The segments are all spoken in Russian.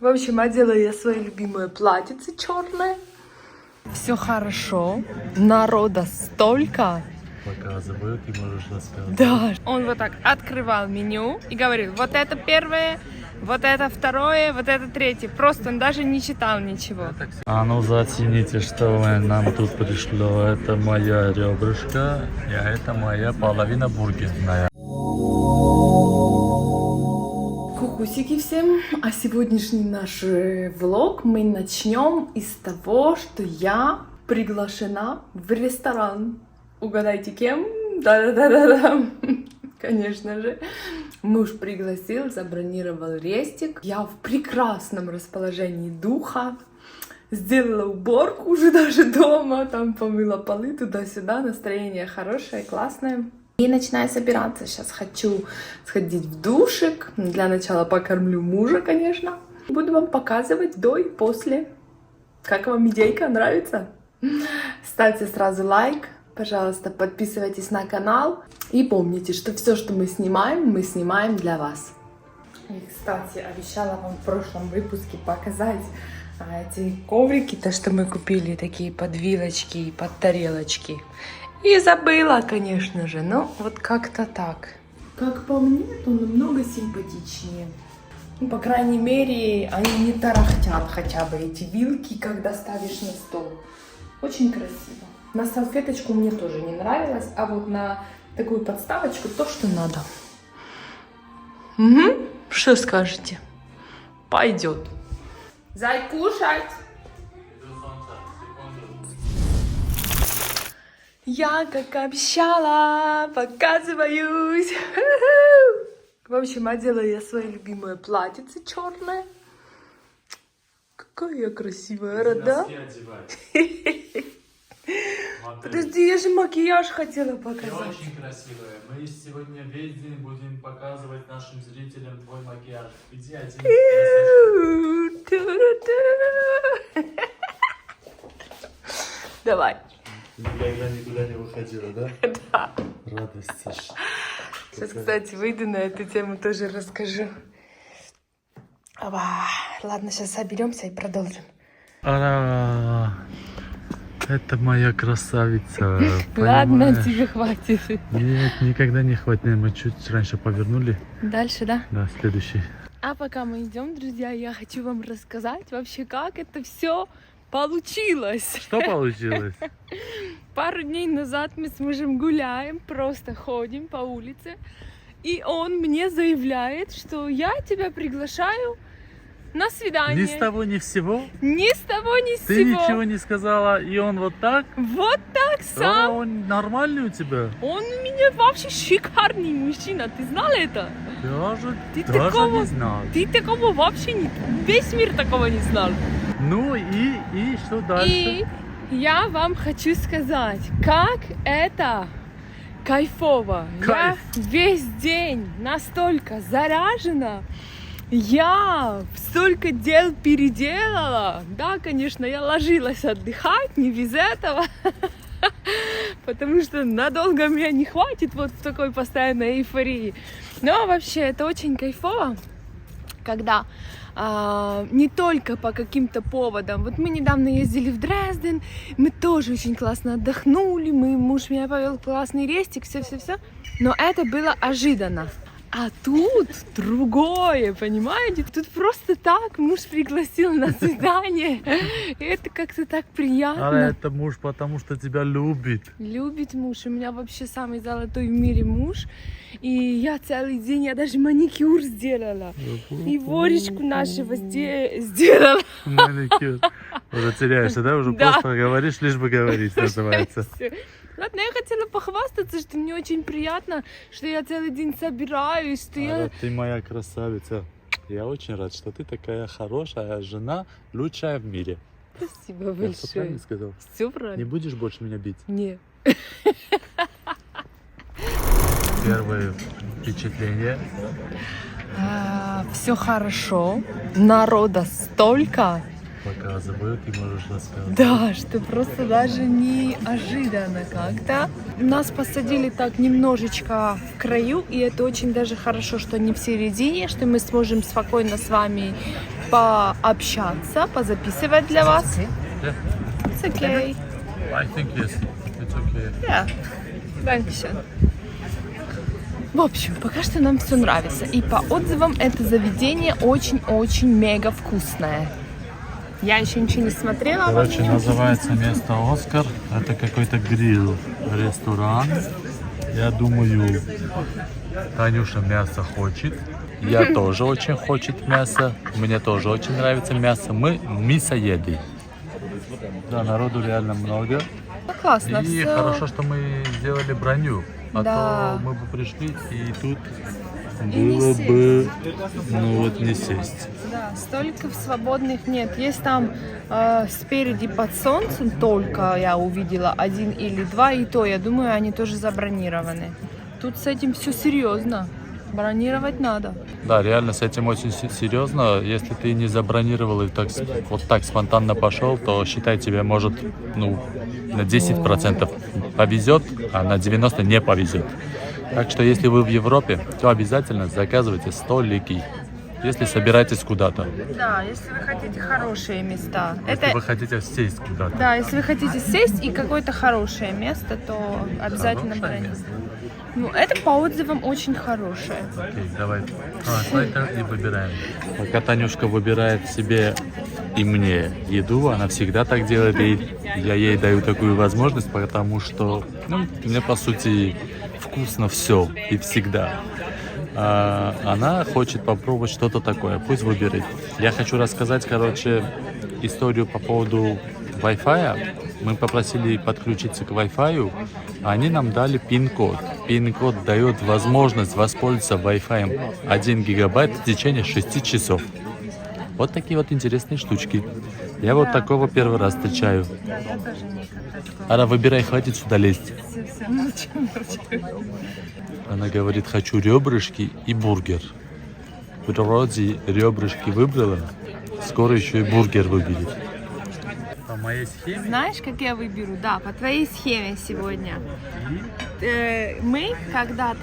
В общем, одела я свое любимое платьице черное. Все хорошо. Народа столько. Показывают и можешь рассказывать. Да. Он вот так открывал меню и говорил, вот это первое, вот это второе, вот это третье. Просто он даже не читал ничего. А ну зацените, что нам тут пришло. Это моя ребрышко, а это моя половина бургерная. Кукусики всем. А сегодняшний наш влог мы начнем из того, что я приглашена в ресторан. Угадайте, кем? Да-да-да-да-да. Конечно же. Муж пригласил, забронировал рестик. Я в прекрасном расположении духа. Сделала уборку уже даже дома. Там помыла полы туда-сюда. Настроение хорошее, классное. И начинаю собираться. Сейчас хочу сходить в душик. Для начала покормлю мужа, конечно. Буду вам показывать до и после. Как вам идейка? Нравится? Ставьте сразу лайк. Пожалуйста, подписывайтесь на канал. И помните, что все, что мы снимаем для вас. И, кстати, обещала вам в прошлом выпуске показать эти коврики, то, что мы купили, такие подвилочки и под тарелочки. И забыла, конечно же, но вот как-то так. Как по мне, то намного симпатичнее. Ну, по крайней мере, они не тарахтят хотя бы, эти вилки, когда ставишь на стол. Очень красиво. На салфеточку мне тоже не нравилось, а вот на такую подставочку то, что надо. Угу. Что скажете? Пойдет. Зай, кушать! Я, как обещала, показываюсь. В общем, одела я свое любимое платьице черное. Какая я красивая, да? Подожди, я же макияж хотела показать. Ты очень красивая. Мы сегодня весь день будем показывать нашим зрителям твой макияж. Иди один. Давай. Никуда не выходила, да? Да. Радость. Сейчас, кстати, выйду на эту тему, тоже расскажу. Ладно, сейчас соберемся и продолжим. Это моя красавица. Ладно, понимаешь? тебе хватит. Нет, никогда не хватит. Мы чуть раньше повернули. Дальше, да? Да, следующий. А пока мы идем, друзья, я хочу вам рассказать вообще, как это все получилось. Что получилось? Пару дней назад мы с мужем гуляем, просто ходим по улице, и он мне заявляет, что я тебя приглашаю на свидание. Ни с того, ни всего? Ни с того, ни с Ты сего. ничего не сказала, и он вот так? Вот так А сам. он нормальный у тебя? Он у меня вообще шикарный мужчина, ты знал это? Ты Даже такого, не знал. Ты такого вообще не... Весь мир такого не знал. Ну и что дальше? И я вам хочу сказать, как это кайфово. Кайф. Я весь день настолько заряжена. Я столько дел переделала. Да, конечно, я ложилась отдыхать, не без этого. Потому что надолго меня не хватит вот в такой постоянной эйфории. Но вообще это очень кайфово, когда не только по каким-то поводам. Вот мы недавно ездили в Дрезден, мы тоже очень классно отдохнули, муж меня повел в классный рестик, все-все-все. Но это было ожиданно. А тут другое, понимаете? Тут просто так муж пригласил на свидание. И это как-то так приятно. А это муж, потому что тебя любит. Любит муж. У меня вообще самый золотой в мире муж. И я целый день, я даже маникюр сделала. И воречку нашего сделала. Маникюр. Уже теряешься, да? Уже Да. просто говоришь, лишь бы говорить, называется. Ладно, я хотела похвастаться, что мне очень приятно, что я целый день собираюсь, что я... Ты моя красавица. Я очень рад, что ты такая хорошая жена, лучшая в мире. Спасибо Я все правильно большое. сказал? Все Не правильно? будешь больше меня бить? Не. Первое впечатление. Все хорошо, народа столько. Показывают и можешь рассказывать. Да, что просто даже неожиданно как-то. Нас посадили так немножечко в краю, и это очень даже хорошо, что не в середине, что мы сможем спокойно с вами пообщаться, позаписывать для вас? Yeah. It's okay. I think yes. It's okay. Yeah. Dankeschön. В общем, пока что нам все нравится. И по отзывам это заведение очень-очень мега вкусное. Я еще ничего не смотрела. Короче, называется место Оскар. Это какой-то гриль, ресторан. Я думаю, Танюша мясо хочет. Я тоже очень хочет мясо. Мне тоже очень нравится мясо. Мы мясоеды. Да, народу реально много. Ну, классно. И всё. хорошо, что мы сделали броню. А Да. то мы бы пришли, и тут не было сесть. бы, ну вот, не сесть. Да, столиков свободных нет. Есть там спереди под солнцем только я увидела 1 или 2, и то, я думаю, они тоже забронированы. Тут с этим все серьезно. Бронировать надо. Да, реально с этим очень серьезно. Если ты не забронировал и вот так спонтанно пошел, то считай, тебе может на 10% повезет, а на 90% не повезет. Так что если вы в Европе, то обязательно заказывайте столики, если собираетесь куда-то. Да, если вы хотите хорошие места. Если вы хотите сесть куда-то. Да, если вы хотите сесть и какое-то хорошее место, то обязательно Хорошее бронируйте. место. Ну, это по отзывам очень хорошее. Окей, давай. И выбираем. Пока Танюшка выбирает себе и мне еду, она всегда так делает, и я ей даю такую возможность, потому что, мне по сути вкусно все и всегда. А она хочет попробовать что-то такое, пусть выберет. Я хочу рассказать, историю по поводу Wi-Fi. Мы попросили подключиться к Wi-Fi, а они нам дали пин-код. Пин-код дает возможность воспользоваться Wi-Fi 1 гигабайт в течение 6 часов. Вот такие вот интересные штучки. Я вот такого первый раз встречаю. Да, я тоже никогда такого. Ара, выбирай, хватит сюда лезть. Все. Она говорит, хочу ребрышки и бургер. Вроде ребрышки выбрала, скоро еще и бургер выберет. По моей схеме? Знаешь, как я выберу? Да, по твоей схеме сегодня. Мы когда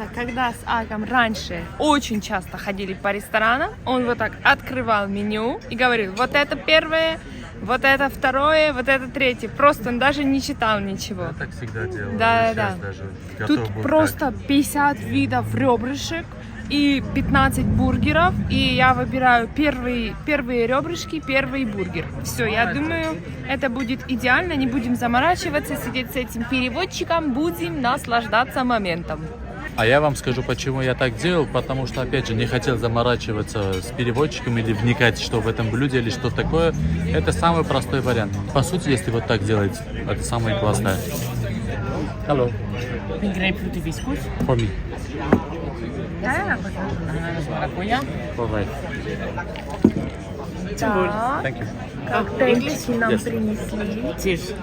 с Аком раньше очень часто ходили по ресторанам, он вот так открывал меню и говорил, вот это первое, вот это второе, вот это третье. Просто он даже не читал ничего. Я так всегда делаю. Да. Сейчас даже Тут готов был просто 50 видов ребрышек и 15 бургеров, и я выбираю первые ребрышки, первый бургер. Все, я думаю, это будет идеально, не будем заморачиваться, сидеть с этим переводчиком, будем наслаждаться моментом. А я вам скажу, почему я так делал, потому что, опять же, не хотел заморачиваться с переводчиком или вникать, что в этом блюде или что такое. Это самый простой вариант. По сути, если вот так делать, это самое классное. Hello. Grapefruit y viscous. For me. Ananas maracuyá. Bye-bye. Да, Thank you. коктейльчики нам Yes. принесли. Cheers.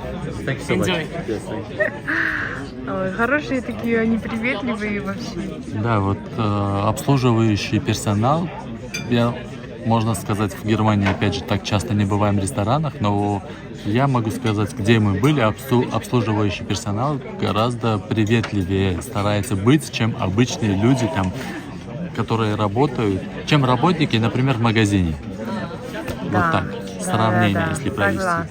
Thank you so much. Enjoy. Yes, thank you. Ой, хорошие такие, они приветливые вообще. Да, вот обслуживающий персонал, можно сказать, в Германии, опять же, так часто не бываем в ресторанах, но я могу сказать, где мы были, обслуживающий персонал гораздо приветливее старается быть, чем обычные люди, там, которые работают, чем работники, например, в магазине. Вот так, сравнение, если провести. Согласна.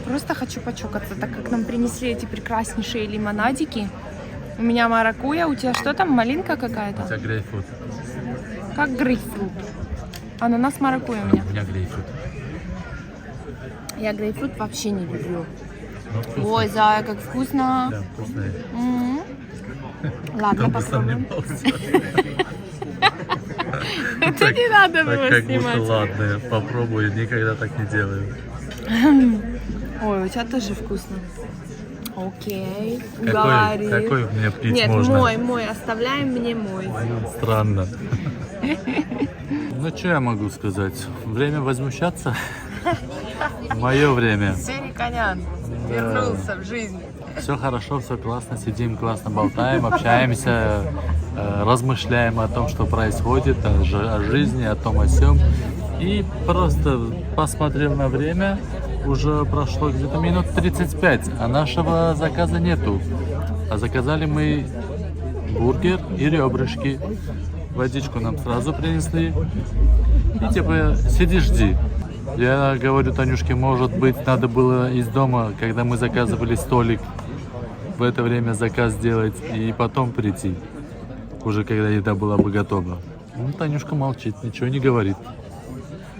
Просто хочу почокаться, так как нам принесли эти прекраснейшие лимонадики. У меня маракуйя, у тебя что там, малинка какая-то? Это грейпфрут. Как грейпфрут. Ананас маракуйя у меня. У меня грейпфрут. Я грейпфрут вообще не люблю. Ну, вкусно. Ой, Зая, как вкусно. Да, вкусное. М. Ладно, Кто бы попробуем. сомневался. Это не надо Так было как будто снимать. ладно, я попробую, никогда так не делаю. Ой, у тебя тоже вкусно. Окей, Какой говори. мне пить Нет, можно? мой, оставляем мне мой. Странно. Ну, что я могу сказать? Время возмущаться? Мое время. Сеня Конян вернулся в жизнь. Все хорошо, все классно, сидим, классно болтаем, общаемся, размышляем о том, что происходит, о жизни, о том, о сём. И просто посмотрел на время, уже прошло где-то минут 35, а нашего заказа нету. А заказали мы бургер и ребрышки. Водичку нам сразу принесли. И типа сиди, жди. Я говорю Танюшке, может быть, надо было из дома, когда мы заказывали столик, в это время заказ сделать и потом прийти, уже когда еда была бы готова. Ну, Танюшка молчит, ничего не говорит.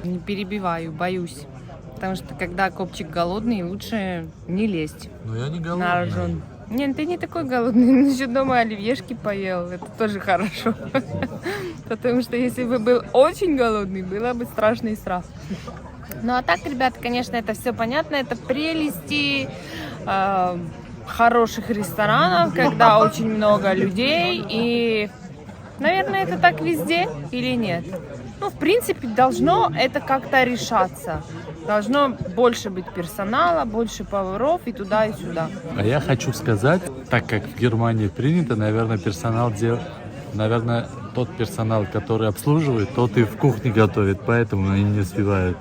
Не перебиваю, боюсь. Потому что когда копчик голодный, лучше не лезть Но я не на голодный. рожон. Нет, ты не такой голодный, еще дома оливьешки поел, это тоже хорошо. Потому что если бы был очень голодный, было бы страшный страх. Ну а так, ребята, конечно, это все понятно, это прелести хороших ресторанов, когда очень много людей, и, наверное, это так везде или нет? Ну, в принципе, должно это как-то решаться. Должно больше быть персонала, больше поваров и туда, и сюда. А я хочу сказать, так как в Германии принято, наверное, наверное, тот персонал, который обслуживает, тот и в кухне готовит, поэтому они не успевают.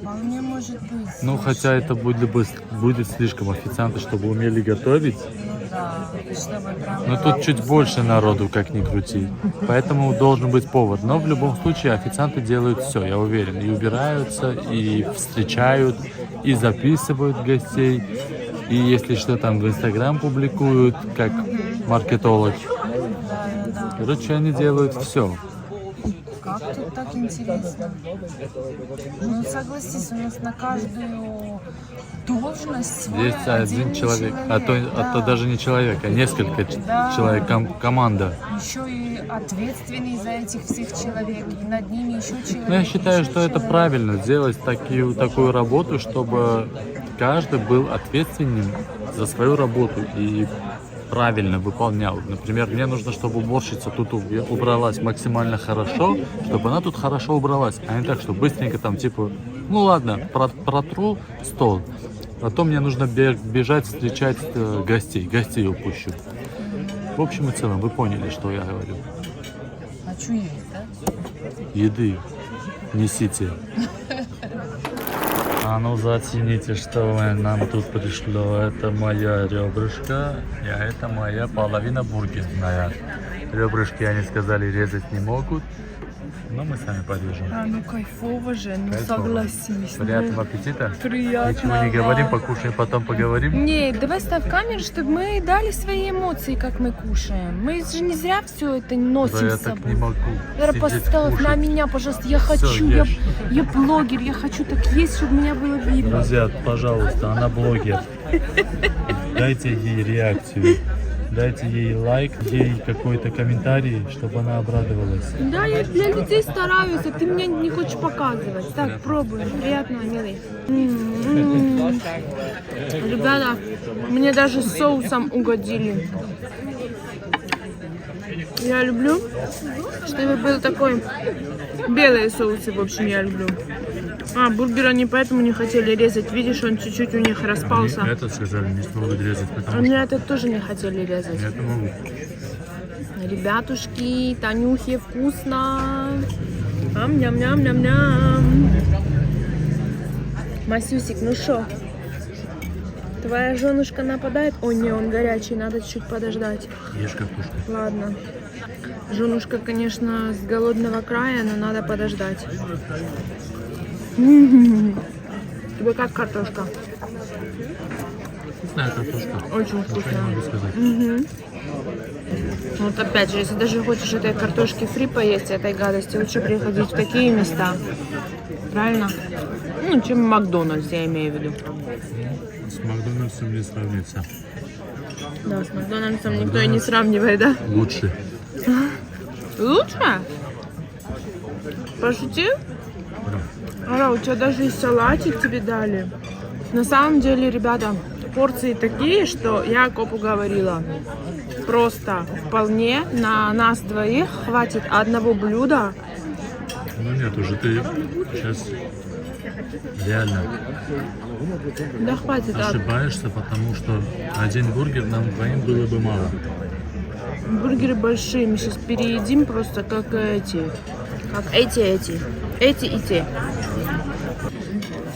Вполне может быть. Ну, хотя это будет слишком официанты, чтобы умели готовить. Да, чтобы прям... Но тут чуть больше народу, как ни крути. Поэтому должен быть повод. Но в любом случае официанты делают все, я уверен. И убираются, и встречают, и записывают гостей. И если что там в Инстаграм публикуют, как маркетолог. Короче, они делают все. Как тут так интересно? Ну, согласись, у нас на каждую должность свой Есть один отдельный человек, а то даже не человек, а несколько человек, команда. Еще и ответственный за этих всех человек, и над ними еще человек. Но я считаю, еще что это человек. правильно, сделать такую работу, чтобы каждый был ответственным за свою работу и правильно выполнял. Например, мне нужно, чтобы уборщица тут убралась максимально хорошо, чтобы она тут хорошо убралась, а не так, что быстренько там типа, ну ладно, протру стол, потом мне нужно бежать встречать гостей упущу. В общем и целом, вы поняли, что я говорю. А что есть, да? Еды несите. А ну зацените, что нам тут пришло. Это моя ребрышко, а это моя половина бургерная. Ребрышки, они сказали, резать не могут, но мы сами порежем. А ну кайфово же, ну Кайфово. согласись. Приятного аппетита. Приятного. Ничего не говорим, покушаем, потом поговорим. Не, давай ставь камеру, чтобы мы дали свои эмоции, как мы кушаем. Мы же не зря все это носим Да я с так собой. не могу. Зараз сидеть, поставь кушать. на меня, пожалуйста. Я Всё, хочу, ешь. я блогер, я хочу так есть, чтобы меня было видно. Друзья, пожалуйста, она блогер. Дайте ей реакцию. Дайте ей лайк, ей какой-то комментарий, чтобы она обрадовалась. Да, я для людей стараюсь, а ты меня не хочешь показывать. Так, пробуем. Приятного, милый. Ребята, мне даже с соусом угодили. Я люблю, чтобы был такой... Белые соусы, в общем, я люблю. А, бургер они поэтому не хотели резать. Видишь, он чуть-чуть у них распался. Это сказали, не смогут резать, потому Они что этот тоже не хотели резать. это могут. Ребятушки, Танюхе вкусно. Ням-ням-ням-ням-ням. Масюсик, ну шо? Твоя женушка нападает? О, не, он горячий, надо чуть подождать. Ешь картошку. Ладно. Женушка, конечно, с голодного края, но надо подождать. Тебе как картошка? Вкусная картошка. Очень Ничего не вкусная. могу сказать. Вот опять же, если даже хочешь этой картошки фри поесть, этой гадости, лучше приходить в такие места. Правильно? Ну, чем Макдональдс, я имею в виду. С Макдональдсом не сравнится. Да, с Макдональдсом никто и не сравнивает, да? Лучше. Лучше? Пошутил? Ара, у тебя даже и салатик тебе дали. На самом деле, ребята, порции такие, что я Копу говорила. Просто вполне на нас двоих хватит одного блюда. Ну нет, уже ты сейчас реально Да хватит. ошибаешься, потому что один бургер нам двоим было бы мало. Бургеры большие, мы сейчас переедим просто как эти. Как эти. Эти и те.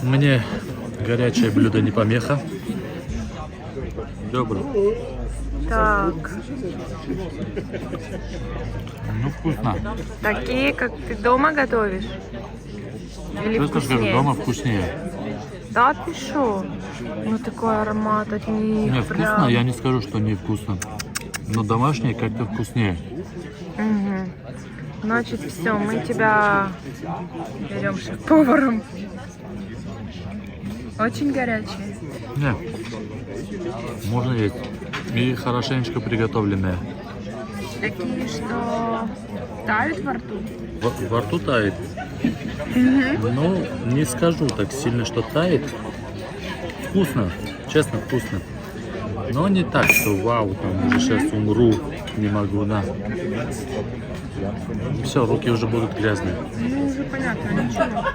Мне горячее блюдо не помеха. Добро. Так, Ну, вкусно. такие, как ты дома готовишь? Или Честно скажу, вкуснее? дома вкуснее. Да ты шо? Ну такой аромат от них. Не, вкусно, прям. я не скажу, что не вкусно. Но домашнее как-то вкуснее. Мгм. Значит, все, мы тебя берем шеф-поваром. Очень горячие. Не, можно есть. И хорошенечко приготовленное. Такие, что тают во рту. Во рту тает. Ну, не скажу так сильно, что тает. Вкусно, честно вкусно. Но не так, что вау, там уже сейчас умру, не могу, на. Все, руки уже будут грязные. Ну, уже понятно, ничего.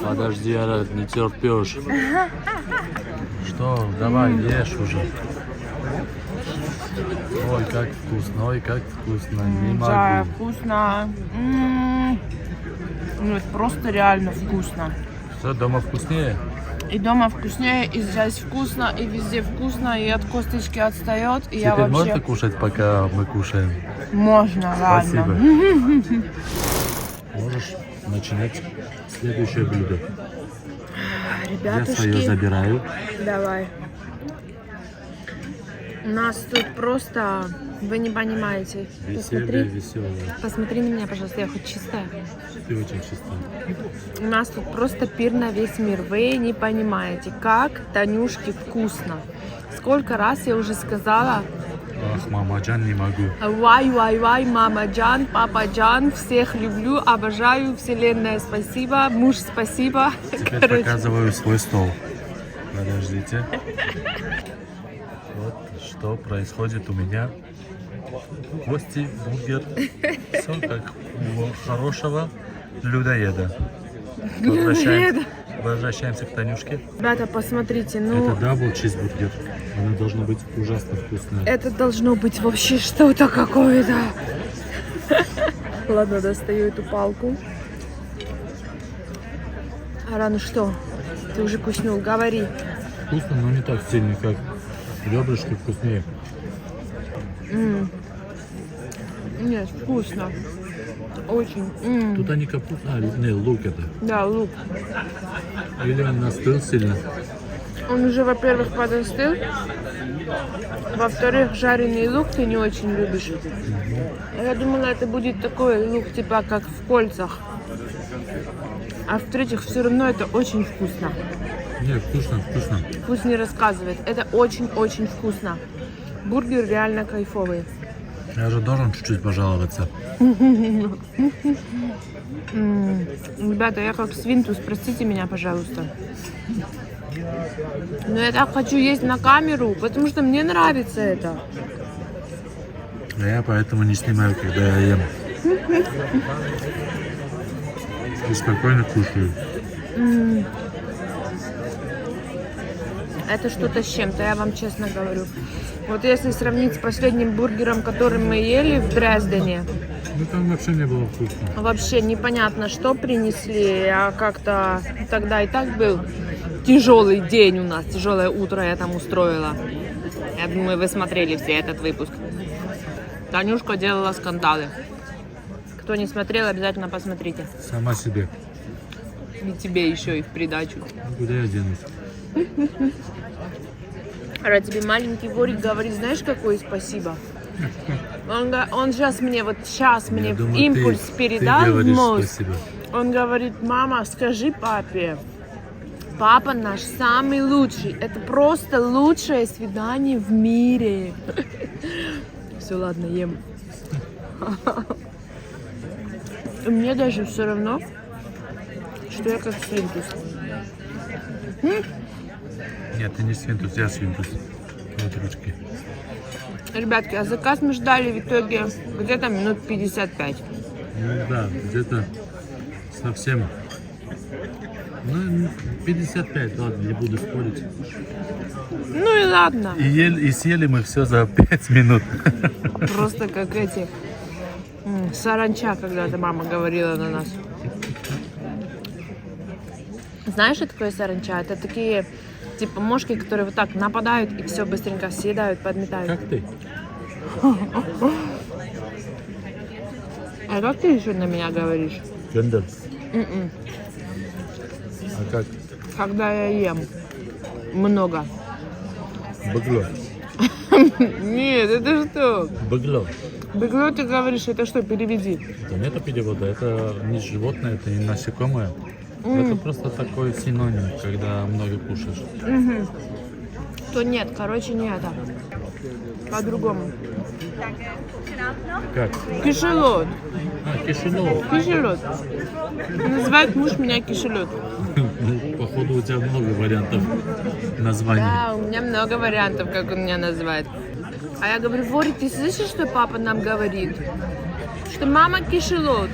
Подожди, Ара, не терпешь. Что, давай, ешь уже. Ой, как вкусно, ой, как вкусно, не Да, могу. вкусно. Ну, это просто реально вкусно. Что, дома вкуснее? И дома вкуснее, и здесь вкусно, и везде вкусно, и от косточки отстает, и я Теперь вообще... можно кушать, пока мы кушаем? Можно, ладно. Спасибо. Можешь начинать следующее блюдо. Я свое Ребятушки, забираю. давай. У нас тут просто, вы не понимаете. Веселье, Посмотри, веселое. посмотри на меня, пожалуйста, я хоть чистая. Ты очень чистая. У нас тут просто пир на весь мир. Вы не понимаете, как Танюшке вкусно. Сколько раз я уже сказала, Ах, мама Джан, не могу. вай, мама Джан, папа Джан, всех люблю, обожаю, вселенная спасибо, муж спасибо. Теперь Короче, показываю свой стол. Подождите. Вот что происходит у меня. Кости, бургер. Все как у хорошего людоеда. Возвращаемся к Танюшке. ребята, посмотрите, ну, Это дабл чизбургер. Оно должно быть ужасно вкусное. это должно быть вообще что-то какое-то. Ладно, достаю эту палку. Ара, ну что, ты уже куснул, говори. Вкусно, но не так сильно, как ребрышки вкуснее. Нет, вкусно. Очень. Тут они капуста, не, лук это. Да, лук. Или он настыл сильно. Он уже, во-первых, подостыл. Во-вторых, жареный лук ты не очень любишь. А я думала, это будет такой лук, типа как в кольцах. А в-третьих, все равно это очень вкусно. Не, вкусно, вкусно. Вкус не рассказывает. Это очень-очень вкусно. Бургер реально кайфовый. Я же должен чуть-чуть пожаловаться. Ребята, я как свинтус, простите меня, пожалуйста. Но я так хочу есть на камеру, потому что мне нравится это. А я поэтому не снимаю, когда я ем. И спокойно кушаю. Это что-то с чем-то, я вам честно говорю. Вот если сравнить с последним бургером, который мы ели в Дрездене, Ну там вообще не было вкусно. вообще непонятно, что принесли, а как-то тогда и так был тяжелый день у нас, тяжелое утро я там устроила. Я думаю, вы смотрели все этот выпуск. Танюшка делала скандалы. Кто не смотрел, обязательно посмотрите. Сама себе. И тебе еще и в придачу. Ну, куда я денусь? Ра, тебе маленький ворик говорит, знаешь, какое спасибо? Он сейчас мне, Я думаю, импульс ты передал в говоришь мозг. спасибо. Он говорит, мама, скажи папе, папа наш самый лучший. Это просто лучшее свидание в мире. Все, ладно, ем. И мне даже все равно, что я как свинтус. Нет, ты не свинтус, я свинтус. Вот ручки. Ребятки, а заказ мы ждали в итоге где-то минут 55. Ну да, где-то совсем. Ну, 55, ладно, не буду спорить. Ну и ладно. И съели мы все за 5 минут. Просто как эти саранча, когда-то мама говорила на нас. Знаешь, что такое саранча? Это такие Типа мошки, которые вот так нападают и все быстренько съедают, подметают. Как ты? А как ты еще на меня говоришь? Гендер. М-м. А как? Когда я ем много. Быгло. Нет, это что? Быгло. Бегло ты говоришь, это что, переведи. Это нет перевода, это не животное, это не насекомое. Это просто такой синоним, когда много кушаешь. То нет, короче, не это. По-другому. Как? Кишелот. А, кишелот. Кишелот. Называет муж меня кишелот. Ну, походу, у тебя много вариантов названий. Да, у меня много вариантов, как он меня называет. А я говорю, Вори, ты слышишь, что папа нам говорит? Что мама кишелот.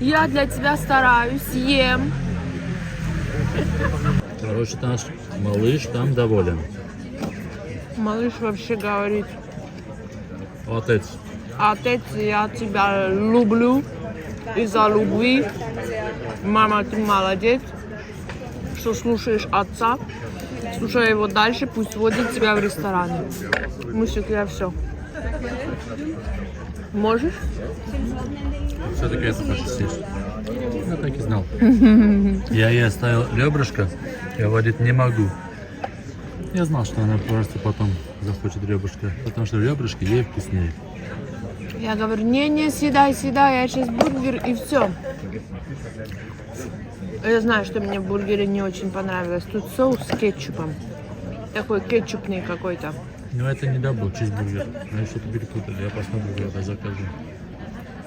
Я для тебя стараюсь, ем. Короче, наш малыш там доволен. Малыш вообще говорит, Отец. отец, я тебя люблю из-за любви. Мама, ты молодец, что слушаешь отца. Слушай его дальше, пусть водит тебя в ресторан. Мусик, я все. Можешь? Все-таки это хочешь съесть. Я так и знал. Я ей оставил ребрышко, говорит, не могу. Я знал, что она просто потом захочет ребрышко, потому что ребрышки ей вкуснее. Я говорю, не, съедай, я сейчас бургер и все. Я знаю, что мне в бургере не очень понравилось. Тут соус с кетчупом. Такой кетчупный какой-то. Но это не дабл, чизбургер. Я что-то перепутал, я посмотрю, когда закажу.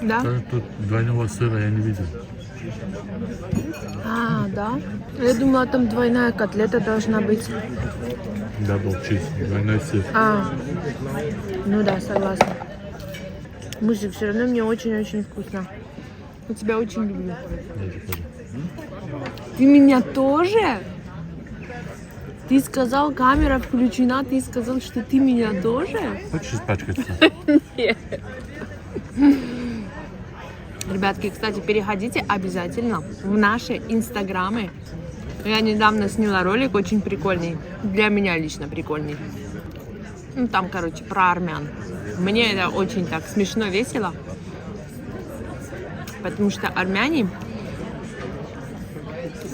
Да? Тут двойного сыра я не видел. А, да? Я думала, там двойная котлета должна быть. Дабл чиз, двойной сыр. А, ну да, согласна. Мужик, все равно мне очень-очень вкусно. Я тебя очень люблю. Я же тоже. Ты меня тоже? Ты сказал, камера включена, ты сказал, что ты меня тоже? Хочешь испачкаться? Ребятки, кстати, переходите обязательно в наши инстаграмы. Я недавно сняла ролик очень прикольный. Для меня лично прикольный. Ну, там, короче, про армян. Мне это очень так смешно, весело. Потому что армяне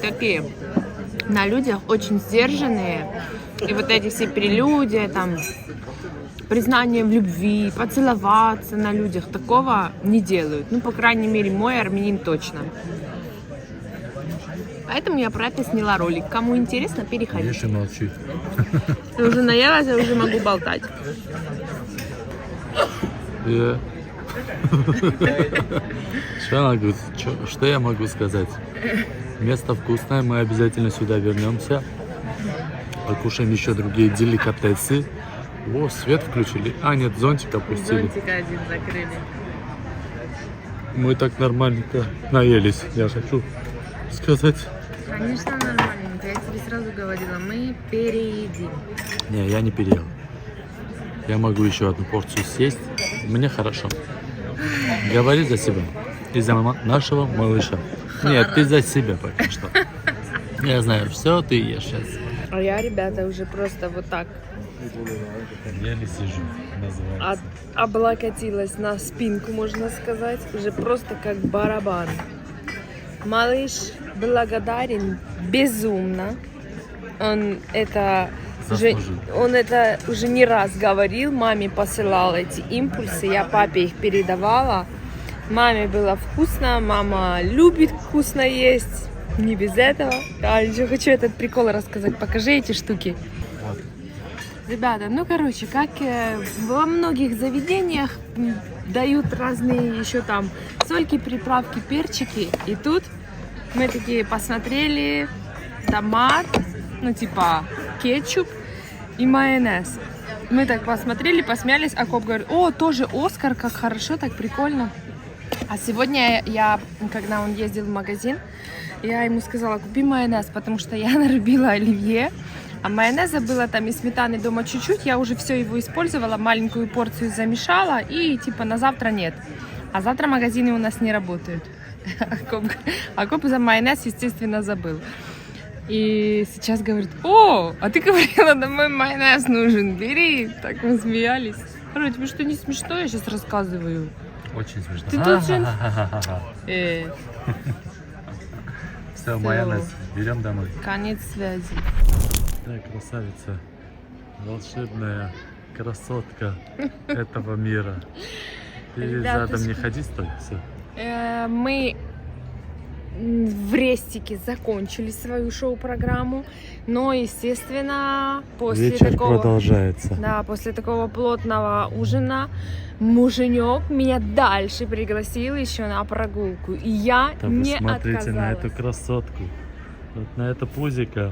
такие на людях очень сдержанные. И вот эти все прелюдии, там, признание в любви, поцеловаться на людях, такого не делают. Ну, по крайней мере, мой армянин точно. Поэтому я про это сняла ролик. Кому интересно, переходите. Ешь и молчи. Я уже наелась, я уже могу болтать. Что я могу сказать? Место вкусное, мы обязательно сюда вернемся. Покушаем еще другие деликатесы. О, свет включили. А, нет, зонтик опустили. Зонтик один закрыли. Мы так нормальненько наелись, я хочу сказать. Конечно, нормальненько. Я тебе сразу говорила, мы переедим. Не, я не переел. Я могу еще одну порцию съесть. Мне хорошо. Говори за себя. И за нашего малыша. Нет, ты за себя пока что. Я знаю, все ты ешь сейчас. А я, ребята, уже просто вот так Еле сижу, называется. облокотилась на спинку, можно сказать. Уже просто как барабан. Малыш благодарен безумно. Он это уже не раз говорил, маме посылал эти импульсы, я папе их передавала. Маме было вкусно, мама любит вкусно есть, не без этого. А еще хочу этот прикол рассказать, покажи эти штуки. Ребята, ну короче, как во многих заведениях дают разные еще там сольки, приправки, перчики. И тут мы такие посмотрели томат, ну типа кетчуп и майонез. Мы так посмотрели, посмеялись, а коп говорит, о, тоже Оскар, как хорошо, так прикольно. А сегодня я, когда он ездил в магазин, я ему сказала, купи майонез, потому что я нарубила оливье. А майонеза было там и сметаны дома чуть-чуть, я уже все его использовала, маленькую порцию замешала и типа на завтра нет. А завтра магазины у нас не работают. А коп за майонез, естественно, забыл. И сейчас говорит: о, а ты говорила, домой майонез нужен, бери. Так мы смеялись. Ро, тебе что, не смешно? Я сейчас рассказываю. Очень смешно. Ты должен- Все, майонез. Берем домой. Конец связи. Да, красавица. Волшебная красотка этого мира. Ты Ребята, задом не ходи, стой. Все. Мы в Рестике закончили свою шоу-программу, но, естественно, после такого... продолжается. Да, после такого плотного ужина муженек меня дальше пригласил еще на прогулку, и я Да вы не смотрите отказалась. на эту красотку. Вот на это пузико.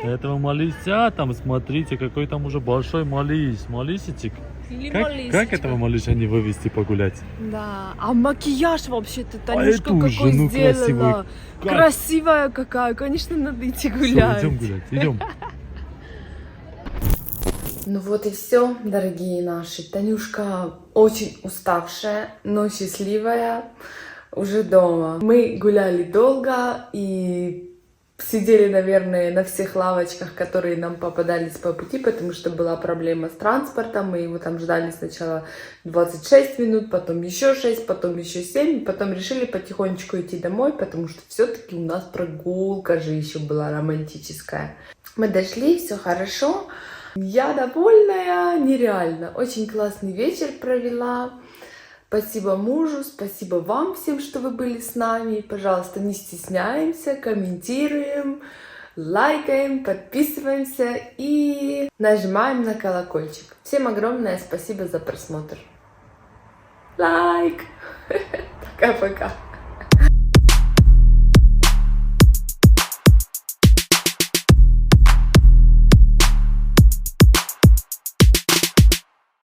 На этого малыся там, смотрите, какой там уже большой малисичек. Или Как малышечка. этого малыша не вывести погулять? Да, а макияж вообще-то Танюшка эту какой жену сделала. красивую. Как? Красивая какая, конечно, надо идти Всё, гулять. идем гулять, идем. Ну вот и все, дорогие наши. Танюшка очень уставшая, но счастливая, уже дома. Мы гуляли долго и сидели, наверное, на всех лавочках, которые нам попадались по пути, потому что была проблема с транспортом. Мы его там ждали сначала 26 минут, потом еще 6, потом еще 7, потом решили потихонечку идти домой, потому что все-таки у нас прогулка же еще была романтическая. Мы дошли, все хорошо. Я довольная, нереально. Очень классный вечер провела. Спасибо мужу, спасибо вам всем, что вы были с нами. Пожалуйста, не стесняемся, комментируем, лайкаем, подписываемся и нажимаем на колокольчик. Всем огромное спасибо за просмотр. Лайк! Пока-пока.